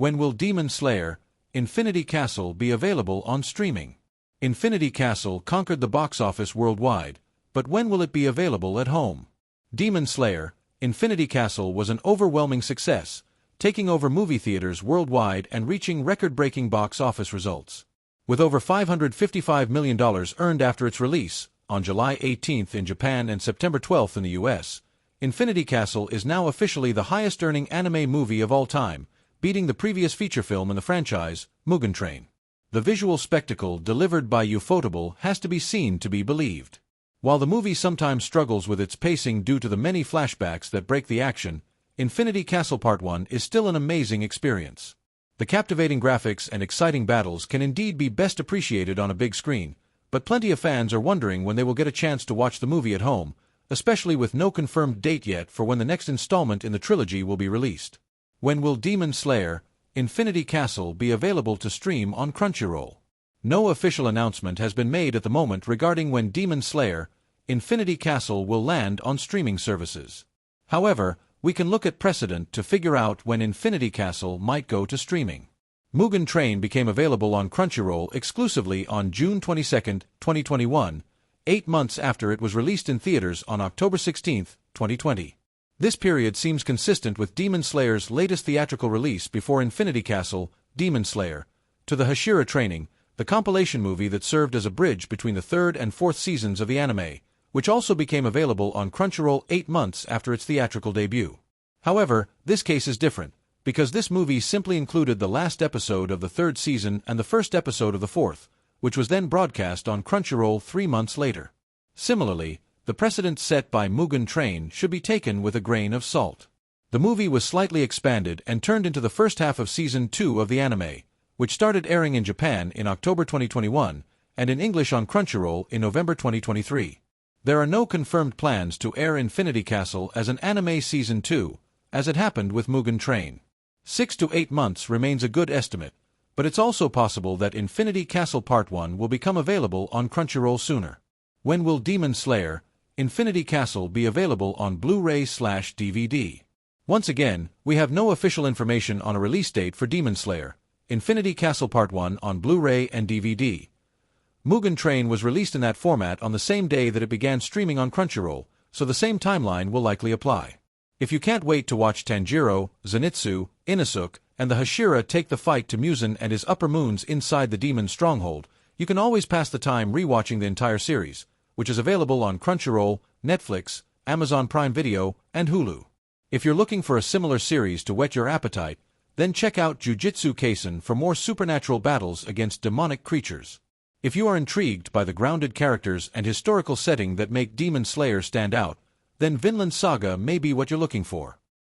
When will Demon Slayer: Infinity Castle be available on streaming? Infinity Castle conquered the box office worldwide, but when will it be available at home? Demon Slayer: Infinity Castle was an overwhelming success, taking over movie theaters worldwide and reaching record-breaking box office results. With over $555 million earned after its release, on July 18th in Japan and September 12th in the US, Infinity Castle is now officially the highest-earning anime movie of all time, beating the previous feature film in the franchise, Mugen Train. The visual spectacle delivered by Ufotable has to be seen to be believed. While the movie sometimes struggles with its pacing due to the many flashbacks that break the action, Infinity Castle Part 1 is still an amazing experience. The captivating graphics and exciting battles can indeed be best appreciated on a big screen, but plenty of fans are wondering when they will get a chance to watch the movie at home, especially with no confirmed date yet for when the next installment in the trilogy will be released. When will Demon Slayer: Infinity Castle be available to stream on Crunchyroll? No official announcement has been made at the moment regarding when Demon Slayer: Infinity Castle will land on streaming services. However, we can look at precedent to figure out when Infinity Castle might go to streaming. Mugen Train became available on Crunchyroll exclusively on June 22, 2021, 8 months after it was released in theaters on October 16, 2020. This period seems consistent with Demon Slayer's latest theatrical release before Infinity Castle: Demon Slayer: To the Hashira Training, the compilation movie that served as a bridge between the third and fourth seasons of the anime, which also became available on Crunchyroll 8 months after its theatrical debut. However, this case is different, because this movie simply included the last episode of the third season and the first episode of the fourth, which was then broadcast on Crunchyroll 3 months later. Similarly, the precedent set by Mugen Train should be taken with a grain of salt. The movie was slightly expanded and turned into the first half of Season 2 of the anime, which started airing in Japan in October 2021 and in English on Crunchyroll in November 2023. There are no confirmed plans to air Infinity Castle as an anime Season 2, as it happened with Mugen Train. 6 to 8 months remains a good estimate, but it's also possible that Infinity Castle Part 1 will become available on Crunchyroll sooner. When will Demon Slayer: Infinity Castle be available on Blu-ray/DVD? Once again, we have no official information on a release date for Demon Slayer: Infinity Castle Part 1 on Blu-ray and DVD. Mugen Train was released in that format on the same day that it began streaming on Crunchyroll, so the same timeline will likely apply. If you can't wait to watch Tanjiro, Zenitsu, Inosuke, and the Hashira take the fight to Muzan and his upper moons inside the demon stronghold, you can always pass the time rewatching the entire series, which is available on Crunchyroll, Netflix, Amazon Prime Video, and Hulu. If you're looking for a similar series to whet your appetite, then check out Jujutsu Kaisen for more supernatural battles against demonic creatures. If you are intrigued by the grounded characters and historical setting that make Demon Slayer stand out, then Vinland Saga may be what you're looking for.